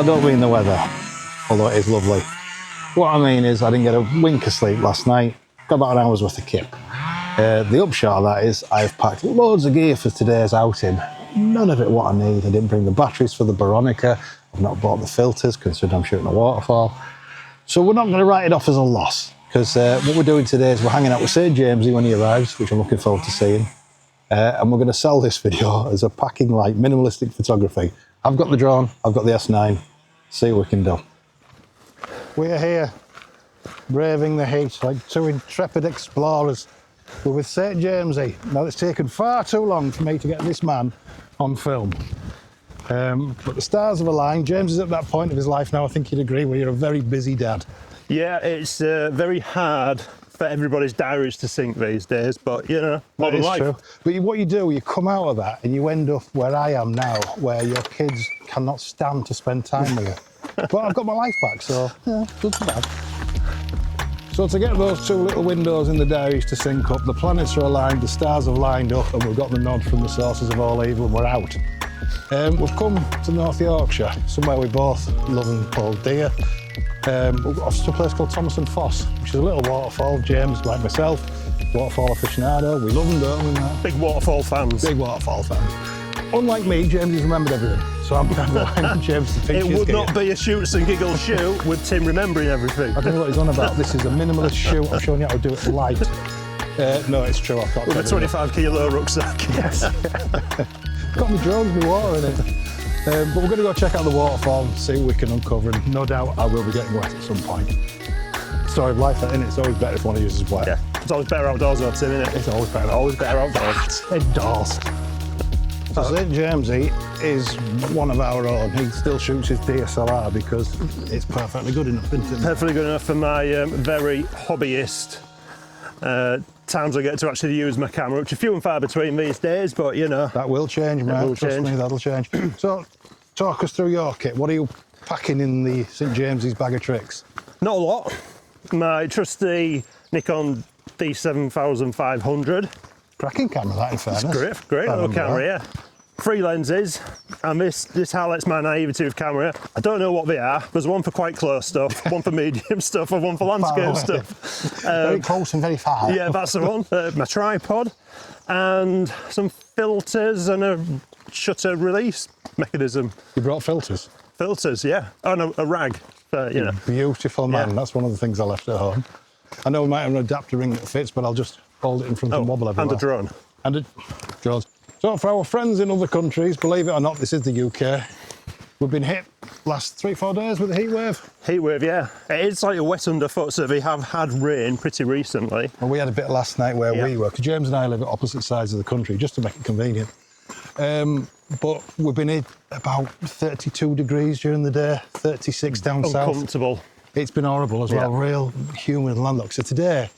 don't mean the weather, although it is lovely. What I mean is I didn't get a wink of sleep last night. Got about an hour's worth of kip. The upshot of that is I've packed loads of gear for today's outing. None of it what I need. I didn't bring the batteries for the Veronica. I've not bought the filters considering I'm shooting a waterfall. So we're not going to write it off as a loss, because what we're doing today is we're hanging out with St.Jamesy when he arrives, which I'm looking forward to seeing. And we're going to sell this video as a packing light, minimalistic photography. I've got the drone, I've got the S9. See what we can do. We're here, braving the heat like two intrepid explorers. We're with St.Jamesy. Now, it's taken far too long for me to get this man on film. But the stars have aligned. James is at that point of his life now, I think you'd agree, where you're a very busy dad. Yeah, it's very hard for everybody's diaries to sync these days, but you know, modern life. True. But what you do, you come out of that and you end up where I am now, where your kids cannot stand to spend time with you. But I've got my life back, so yeah, good for that. So to get those two little windows in the diaries to sync up, the planets are aligned, the stars have lined up, and we've got the nod from the sources of all evil, and we're out. We've come to North Yorkshire, somewhere we both love and hold dear. We've got to a place called Thomason Foss, which is a little waterfall. James, like myself, waterfall aficionado. We love them, don't we, Matt? Big waterfall fans. Big waterfall fans. Unlike me, James has remembered everything, so I'm kind of like James to teach. It would not be a shoots and giggles shoot with Tim remembering everything. I don't know what he's on about. This is a minimalist shoot. I'm showing you how to do it light. No, it's true. I've got with a 25 kilo rucksack. Yes. Got my drones, my water in it. But we're going to go check out the waterfall, see what we can uncover, and no doubt I will be getting wet at some point. Story of life, that, innit? It's always better if one uses wet. Yeah, it's always better outdoors, though, Tim, isn't it? It's always better outdoors. Indoors. So St.Jamesy is one of our own. He still shoots his DSLR because it's perfectly good enough, isn't it? Perfectly good enough for my very hobbyist times I get to actually use my camera, which are few and far between these days, but you know. That will change, mate. Trust me, that'll change. So, talk us through your kit. What are you packing in the St. Jamesy's bag of tricks? Not a lot. My trusty Nikon D7500. Cracking camera, that, in fairness. It's great little camera, yeah. 3 lenses, and this highlights my naivety with camera. I don't know what they are. There's one for quite close stuff, one for medium stuff, and one for landscape stuff. Very close and very far. Yeah, that's the one. My tripod, and some filters and a shutter release mechanism. You brought filters? Filters, yeah. Oh, no, a rag. You know. Beautiful, man. Yeah. That's one of the things I left at home. I know we might have an adapter ring that fits, but I'll just hold it in front and wobble everywhere. And a drone. And a drone. So for our friends in other countries, believe it or not, this is the UK. We've been hit last 3-4 days with a heat wave. Heat wave, yeah. It is like a wet underfoot, so we have had rain pretty recently. Well, we had a bit last night where we were, because James and I live at opposite sides of the country, just to make it convenient. But we've been hit about 32 degrees during the day, 36 down south. Uncomfortable. It's been horrible as well, real humid landlocked. So today,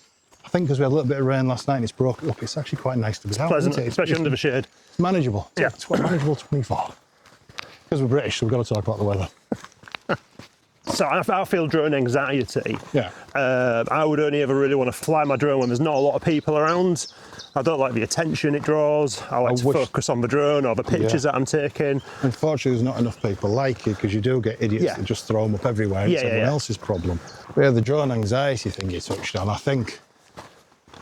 I think because we had a little bit of rain last night and it's broken up, it's actually quite nice to be out. Pleasant, especially under the shade. It's manageable. Yeah. It's quite manageable 24. Because we're British, so we've got to talk about the weather. So I feel drone anxiety. Yeah. I would only ever really want to fly my drone when there's not a lot of people around. I don't like the attention it draws. I like to focus on the drone or the pictures that I'm taking. Unfortunately, there's not enough people like you, because you do get idiots that just throw them up everywhere. And it's everyone else's problem. But yeah, the drone anxiety thing you touched on, I think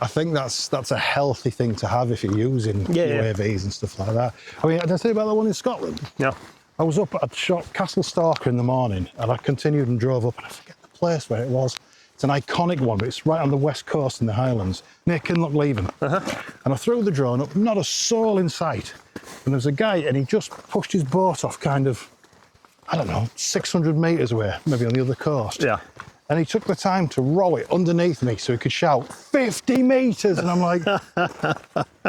that's a healthy thing to have if you're using UAVs and stuff like that. I mean, did I tell you about the one in Scotland? Yeah. I was up at Castle Stalker in the morning, and I continued and drove up, and I forget the place where it was. It's an iconic one, but it's right on the west coast in the Highlands, near Kinlochleven. And I threw the drone up, not a soul in sight. And there was a guy, and he just pushed his boat off kind of, I don't know, 600 metres away, maybe on the other coast. Yeah. And he took the time to roll it underneath me so he could shout 50 metres, and I'm like,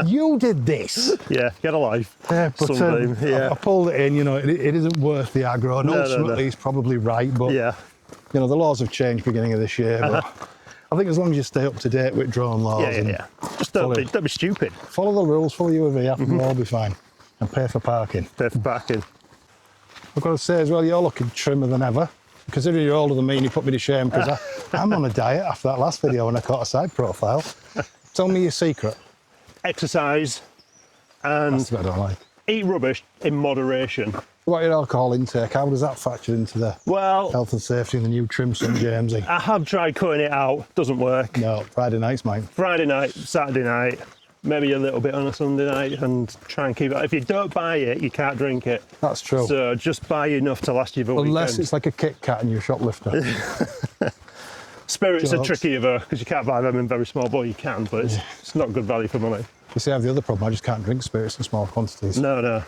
you did this. Yeah, get a life. Yeah, but I pulled it in, you know, it isn't worth the aggro, and ultimately he's probably right, but you know, the laws have changed beginning of this year, but I think as long as you stay up to date with drone laws just don't be stupid. Follow the rules, follow UAV, we'll all be fine. And pay for parking. Pay for parking. I've got to say as well, you're looking trimmer than ever. Considering you're older than me and you put me to shame, because I'm on a diet after that last video when I caught a side profile. Tell me your secret. Exercise and eat rubbish in moderation. What about your alcohol intake? How does that factor into the health and safety in the new trim St.Jamesy? I have tried cutting it out, doesn't work. No, Friday nights, mate. Friday night, Saturday night, maybe a little bit on a Sunday night, and try and keep it. If you don't buy it, you can't drink it. That's true. So just buy enough to last you the weekend. Unless it's like a Kit Kat and you're a shoplifter. Spirits are trickier though, because you can't buy them in very small, but you can, but it's not good value for money. You see, I have the other problem, I just can't drink spirits in small quantities. No, no.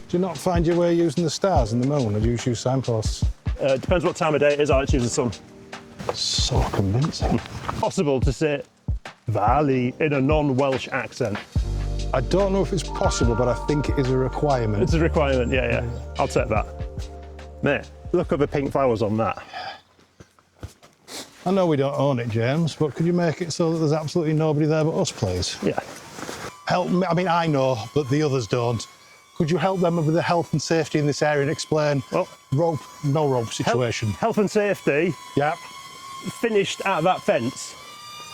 Do you not find your way using the stars and the moon, or do you use signposts? Depends what time of day it is, I like to use the sun. So convincing. Possible to say Valley in a non-Welsh accent. I don't know if it's possible, but I think it is a requirement. It's a requirement, yeah. I'll take that. Mate, look at the pink flowers on that. I know we don't own it, James, but could you make it so that there's absolutely nobody there but us, please? Yeah. Help me, I mean, I know, but the others don't. Could you help them with the health and safety in this area and explain no rope situation? Health and safety. Yep. Finished at that fence.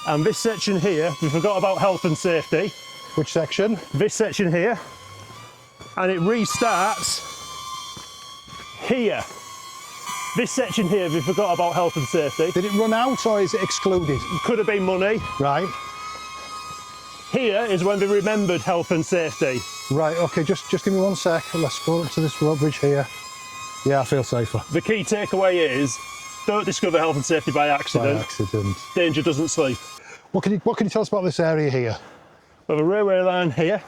And this section here, we forgot about health and safety. Which section? This section here. And it restarts here. This section here, we forgot about health and safety. Did it run out or is it excluded? Could have been money. Right. Here is when they remembered health and safety. Right, okay, just give me 1 sec. Let's go up to this road bridge here. Yeah, I feel safer. The key takeaway is, don't discover health and safety by accident. By accident. Danger doesn't sleep. What can you tell us about this area here? We have a railway line here.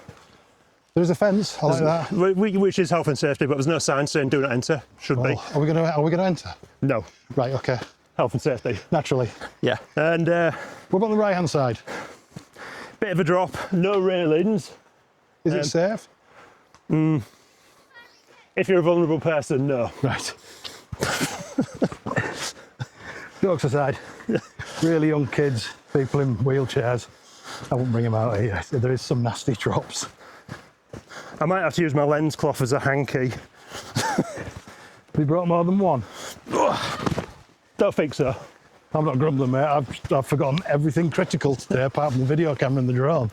There's a fence, I like that. Which is health and safety, but there's no sign saying do not enter. Should be. Are we gonna enter? No. Right, okay. Health and safety. Naturally. Yeah. And what about the right hand side? Bit of a drop, no railings. Is it safe? If you're a vulnerable person, no. Right. Jokes aside, really young kids, people in wheelchairs, I wouldn't bring them out here. There is some nasty drops. I might have to use my lens cloth as a hanky. Have you brought more than one? Don't think so. I'm not grumbling, mate. I've forgotten everything critical today apart from the video camera and the drone.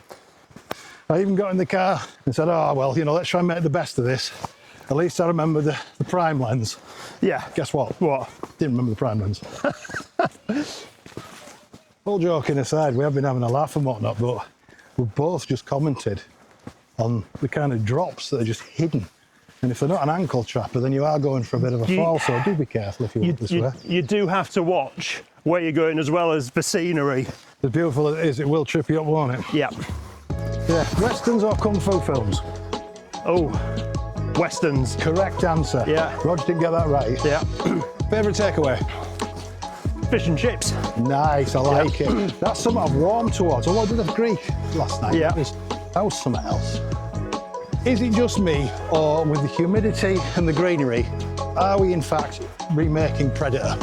I even got in the car and said, oh, well, you know, let's try and make the best of this. At least I remember the prime lens. Yeah. Guess what? What? Didn't remember the prime lens. All joking aside, we have been having a laugh and whatnot, but we've both just commented on the kind of drops that are just hidden. And if they're not an ankle trapper, then you are going for a bit of a fall, so do be careful if you walk this way. You do have to watch where you're going as well as the scenery. As beautiful as it is, it will trip you up, won't it? Yeah. Yeah, westerns or kung fu films? Oh, westerns. Correct answer. Yeah. Roger didn't get that right. Yeah. Favourite takeaway? Fish and chips. Nice, I like it. That's something I've warmed towards. Although I did have Greek last night. Yeah. That was something else. Is it just me, or with the humidity and the greenery, are we in fact remaking Predator?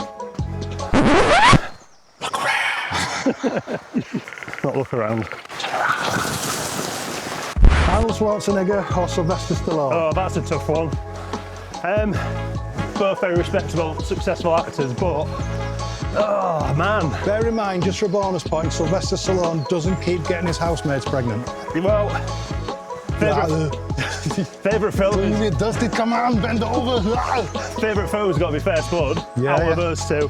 Look around. Not look around. Arnold Schwarzenegger or Sylvester Stallone? Oh, that's a tough one. Both very respectable, successful actors, but oh man. Bear in mind, just for a bonus point, Sylvester Stallone doesn't keep getting his housemates pregnant. Well, favourite film. Dusty, come on, bend over. Favourite film's got to be First Blood. Yeah, out of those two.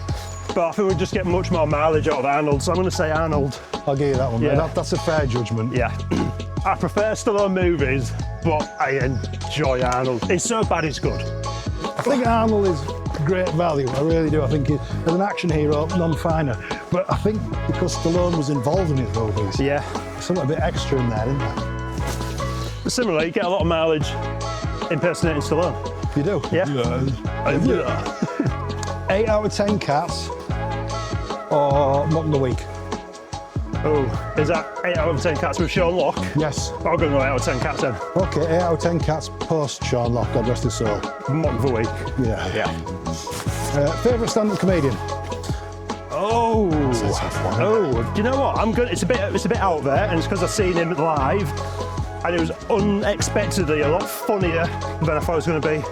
But I think we just get much more mileage out of Arnold, so I'm going to say Arnold. I'll give you that one. Yeah. That's a fair judgment. Yeah. I prefer Stallone movies, but I enjoy Arnold. It's so bad it's good. I think Arnold is great value, I really do. I think as an action hero, none finer. But I think because Stallone was involved in his movies, yeah, there's something a bit extra in there, isn't there? Similarly, you get a lot of mileage impersonating Stallone. You do? Yeah. Yeah. 8 out of 10 cats or Mutton the Week? Oh, is that 8 out of 10 cats with Sean Locke? Yes. I'll go 8 out of 10 cats then. Okay, 8 out of 10 cats post Sean Locke, God rest his soul. Mutton the Week. Yeah. Yeah. Favourite stand-up comedian? Oh. Oh, do you know what? It's a bit out there, and it's because I've seen him live, and it was unexpectedly a lot funnier than I thought it was going to be.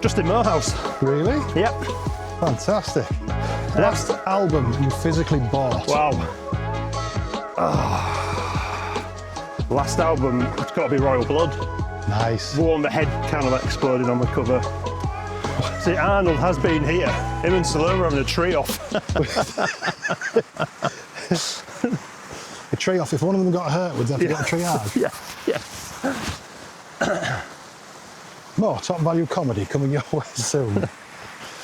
Just in Morehouse. Really? Yep. Fantastic. Last album you physically bought? Wow. Last album, it's got to be Royal Blood. Nice. The one the head kind of exploded on the cover. See, Arnold has been here. Him and Stallone were having a tree off. A tree off. If one of them got hurt, would they have to get a triage? Yeah. More top value comedy coming your way soon.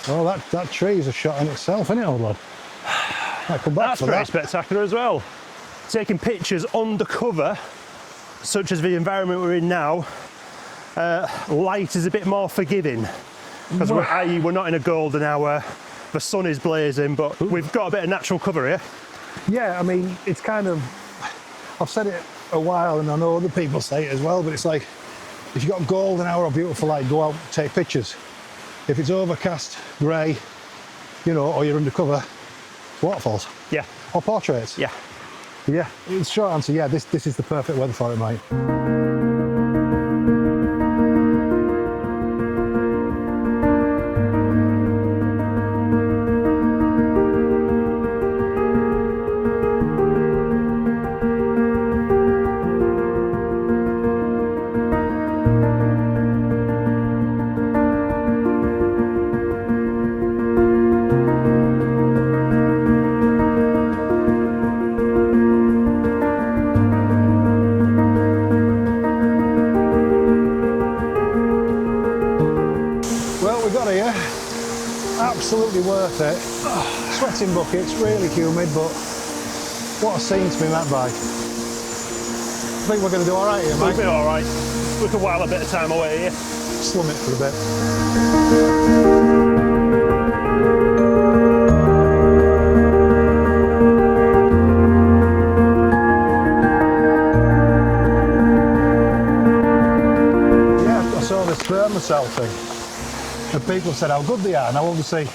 Oh, that tree is a shot in itself, isn't it, old lad? Might come back That's for pretty that. spectacular as well. Taking pictures undercover, such as the environment we're in now, light is a bit more forgiving. Because we're not in a golden hour, the sun is blazing, but we've got a bit of natural cover here. Yeah, I mean, it's kind of, I've said it a while and I know other people say it as well, but it's like, if you've got golden hour or beautiful light, go out, take pictures. If it's overcast, grey, you know, or you're undercover, waterfalls. Yeah. Or portraits. Yeah. Yeah, it's short answer, yeah, this is the perfect weather for it, mate. Absolutely worth it. Sweating buckets, really humid, but what a scene to be met by. I think we're going to do all right here, mate. We'll be all right. We can while a bit of time away here. Slum it for a bit. Yeah, I saw this Thermocell thing. And people said how good they are. Now, obviously,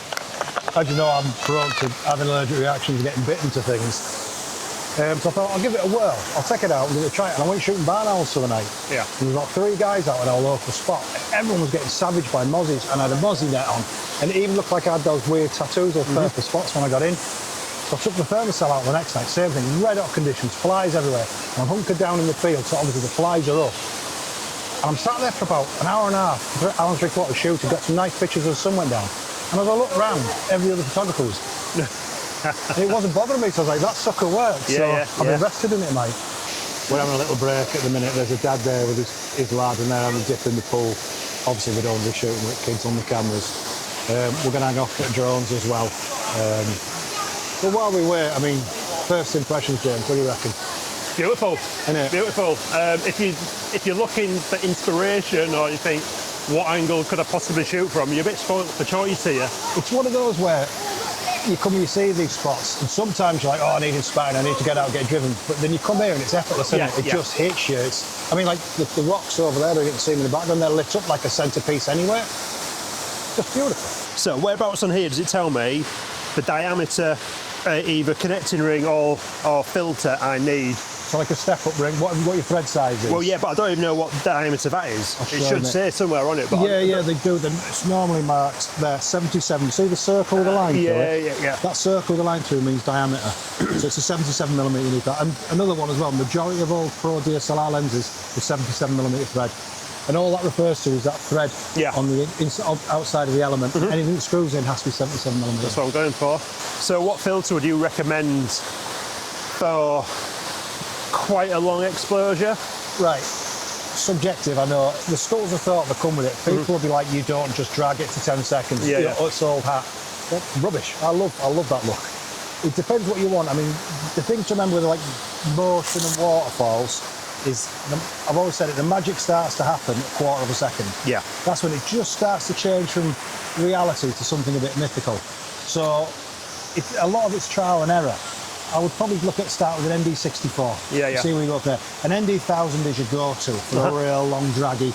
as you know, I'm prone to having allergic reactions and getting bitten to things. So I thought, I'll give it a whirl. I'll take it out and give it a try. And I went shooting barn owls for the night. Yeah. And there was about 3 guys out at our local spot. And everyone was getting savaged by mozzies. And I had a mozzie net on. And it even looked like I had those weird tattoos, those purple spots when I got in. So I took the Thermocell out the next night. Same thing, red hot conditions, flies everywhere. And I'm hunkered down in the field, so obviously the flies are up. And I'm sat there for about an hour and a half, hour and 3/4 shooting, got some nice pictures as the sun went down. And as I looked around, every other photographer was. And it wasn't bothering me, so I was like, that sucker works. I've invested in it, mate. We're having a little break at the minute. There's a dad there with his lad, and they're having a dip in the pool. Obviously, we don't be shooting with kids on the cameras. We're going to hang off at drones as well. But while we wait, I mean, first impressions, James, what do you reckon? Beautiful, isn't it? Beautiful. If you're looking for inspiration, or you think, what angle could I possibly shoot from, you're a bit spoiled for choice here. It's one of those where you see these spots, and sometimes you're like, oh, I need inspiring, I need to get out, get driven. But then you come here and it's effortless, isn't it? It just hits you. I mean, like the rocks over there, you can see them in the background, they're lit up like a centrepiece anywhere. Just beautiful. So whereabouts on here does it tell me the diameter, either connecting ring or filter I need? So like a step-up ring, what your thread size is? Well, yeah, but I don't even know what diameter that is. It should say somewhere on it. But yeah, they do. It's normally marked there, 77. See the circle with the line through it? Yeah. That circle with the line through means diameter. So it's a 77mm you need that. And another one as well, majority of all pro DSLR lenses is 77mm thread. And all that refers to is that thread on the outside of the element. Anything that screws in has to be 77mm. That's what I'm going for. So what filter would you recommend for quite a long exposure? Right. Subjective, I know. The schools of thought that come with it, people will be like, you don't just drag it to 10 seconds. Yeah. It's old hat. Well, rubbish. I love that look. It depends what you want. I mean, the thing to remember with like motion and waterfalls is, I've always said it, the magic starts to happen at a quarter of a second. Yeah. That's when it just starts to change from reality to something a bit mythical. So a lot of it's trial and error. I would probably look at start with an ND64. Yeah. See where you go up there. An ND1000 is your go-to for a real long draggy.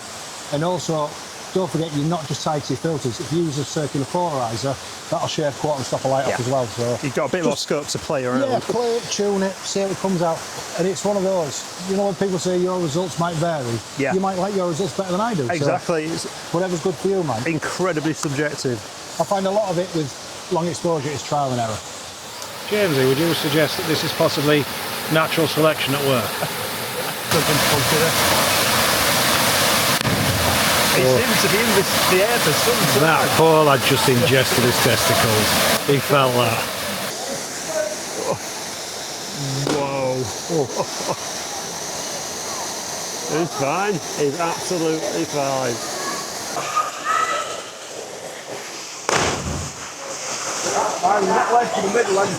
And also, don't forget you're not just tied to your filters. If you use a circular polarizer, that'll shave quite and stop a light off as well. So you've got a bit more scope to play around. Yeah, play it, tune it, see how it comes out. And it's one of those, you know, when people say your results might vary, you might like your results better than I do. Exactly. So whatever's good for you, man. Incredibly subjective. I find a lot of it with long exposure is trial and error. Jamesy, would you suggest that this is possibly natural selection at work? Something to consider. He seems to be in the air for some time. That poor lad just ingested his testicles. He felt that. Whoa. He's fine. He's absolutely fine. I'm not left in the middle, are you?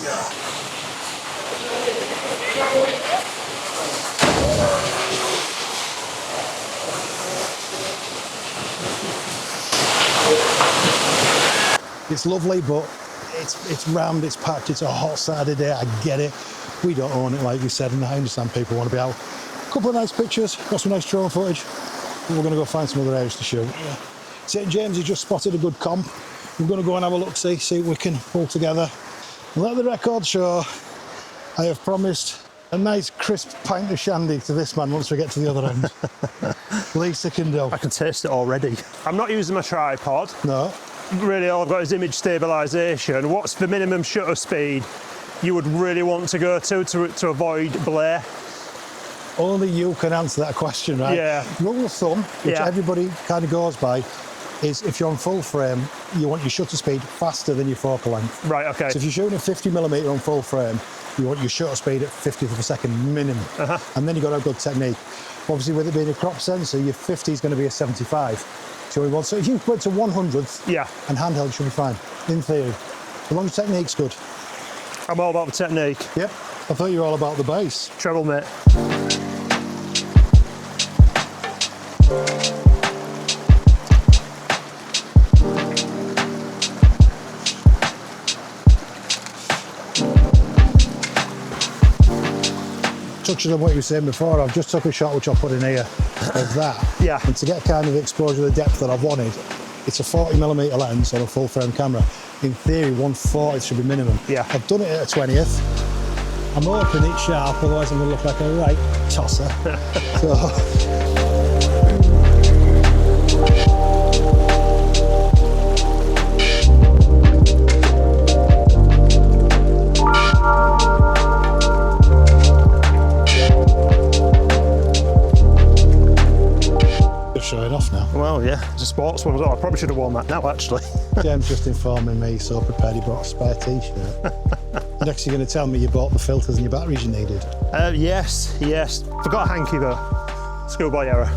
It's lovely, but it's rammed, it's packed, it's a hot Saturday, I get it. We don't own it, like you said, and I understand people want to be out. A couple of nice pictures, got some nice drone footage, and we're going to go find some other areas to shoot. St.Jamesy just spotted a good comp. We're going to go and have a look, see what we can pull together. And let the record show, I have promised a nice crisp pint of shandy to this man once we get to the other end. Least I can do. I can taste it already. I'm not using my tripod. No. Really, all I've got is image stabilisation. What's the minimum shutter speed you would really want to go to avoid blare? Only you can answer that question, right? Yeah. Rule of thumb, which everybody kind of goes by, is if you're on full frame, you want your shutter speed faster than your focal length. Right, okay. So if you're shooting a 50mm on full frame, you want your shutter speed at 50th of a second minimum. And then you've got to have good technique. Obviously, with it being a crop sensor, your 50 is going to be a 75. So if you went to 100th and handheld, should be fine, in theory. As long as technique's good. I'm all about the technique. Yep. I thought you were all about the bass. Treble, mate. Touching on what you were saying before, I've just took a shot which I'll put in here of that. Yeah. And to get kind of the exposure, the depth that I've wanted, it's a 40mm lens on a full frame camera. In theory, 140 should be minimum. Yeah. I've done it at a 20th. I'm hoping it's sharp, otherwise I'm going to look like a right tosser. Showing off now. Well, yeah, it's a sports one as well. I probably should have worn that now, actually. James just informing me, so prepared he brought a spare t-shirt. Next you're going to tell me you bought the filters and your batteries you needed. Yes. Forgot a hanky though. Schoolboy error.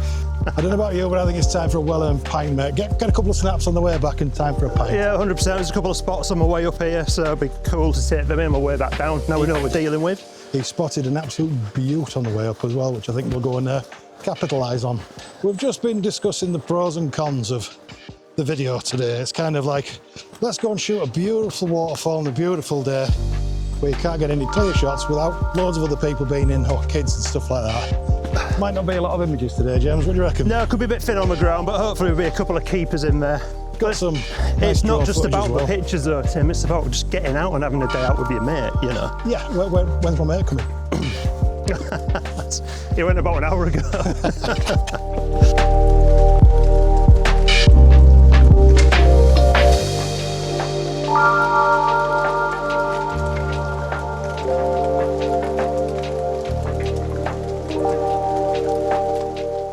I don't know about you, but I think it's time for a well-earned pint, mate. Get a couple of snaps on the way back and time for a pint. Yeah, 100%. There's a couple of spots on my way up here, so it'd be cool to take them in on my way back down. Now we know what we're dealing with. He spotted an absolute beaut on the way up as well, which I think we'll go and capitalise on. We've just been discussing the pros and cons of the video today. It's kind of like, let's go and shoot a beautiful waterfall on a beautiful day where you can't get any clear shots without loads of other people being in, or kids and stuff like that. Might not be a lot of images today, James, what do you reckon? No, it could be a bit thin on the ground, but hopefully there'll be a couple of keepers in there. Got some nice it's not just footage about as well. the pictures though, Tim, it's about just getting out and having a day out with your mate, you know. Yeah, when's my mate coming? He went about an hour ago.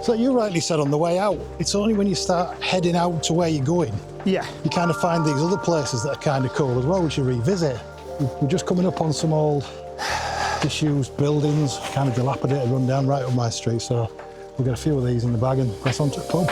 So you rightly said on the way out, it's only when you start heading out to where you're going, you kind of find these other places that are kind of cool as well, which you revisit. We're just coming up on some old disused buildings, kind of dilapidated, run down right up my street, so we'll get a few of these in the bag and press on to the pub.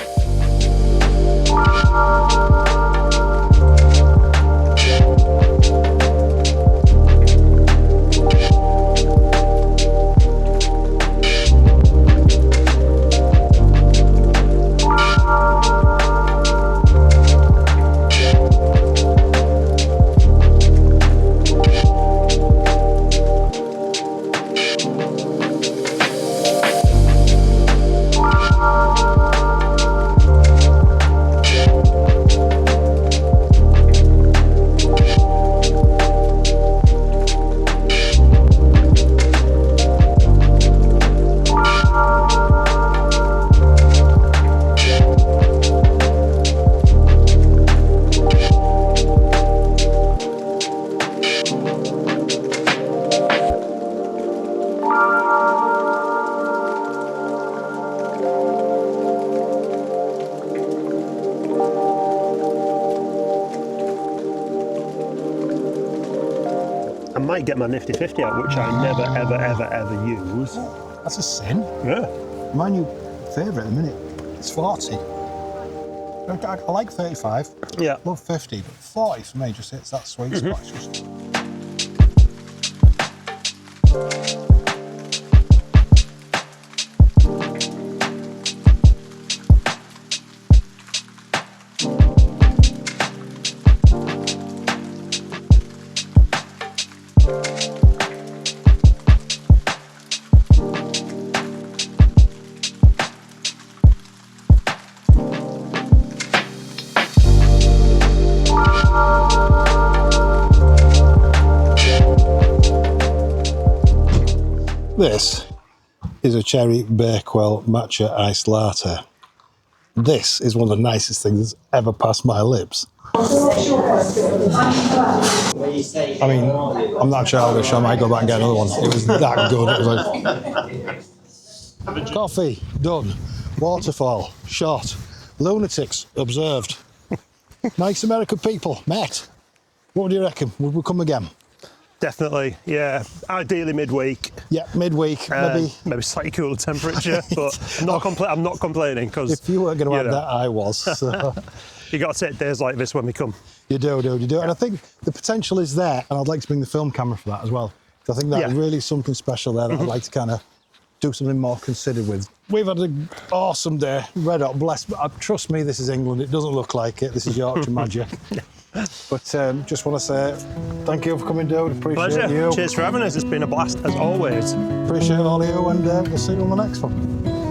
might get my nifty 50 out, which I never, ever, ever, ever use. That's a sin. Yeah. My new favourite at the minute is 40. I like 35. Yeah. Love 50, but 40 for me just hits that sweet spot. It's just... This is a cherry Bakewell matcha iced latte. This is one of the nicest things that's ever passed my lips. I mean, I'm not childish, I might go back and get another one. It was that good. It was like... Coffee, done. Waterfall, shot. Lunatics, observed. Nice American people, met. What do you reckon? Would we come again? Definitely, yeah. Ideally midweek. Yeah, midweek, maybe slightly cooler temperature, but I'm not complaining because if you weren't going to have that, I was. So. You got to take days like this when we come. You do. And I think the potential is there, and I'd like to bring the film camera for that as well. I think that really is something special there that I'd like to kind of do something more considered with. We've had an awesome day, red hot, blessed. But trust me, this is England. It doesn't look like it. This is Yorkshire magic. But just want to say thank you for coming, dude. Appreciate Pleasure. you. Cheers for having us. It's been a blast as always. Appreciate all of you, and we'll see you on the next one.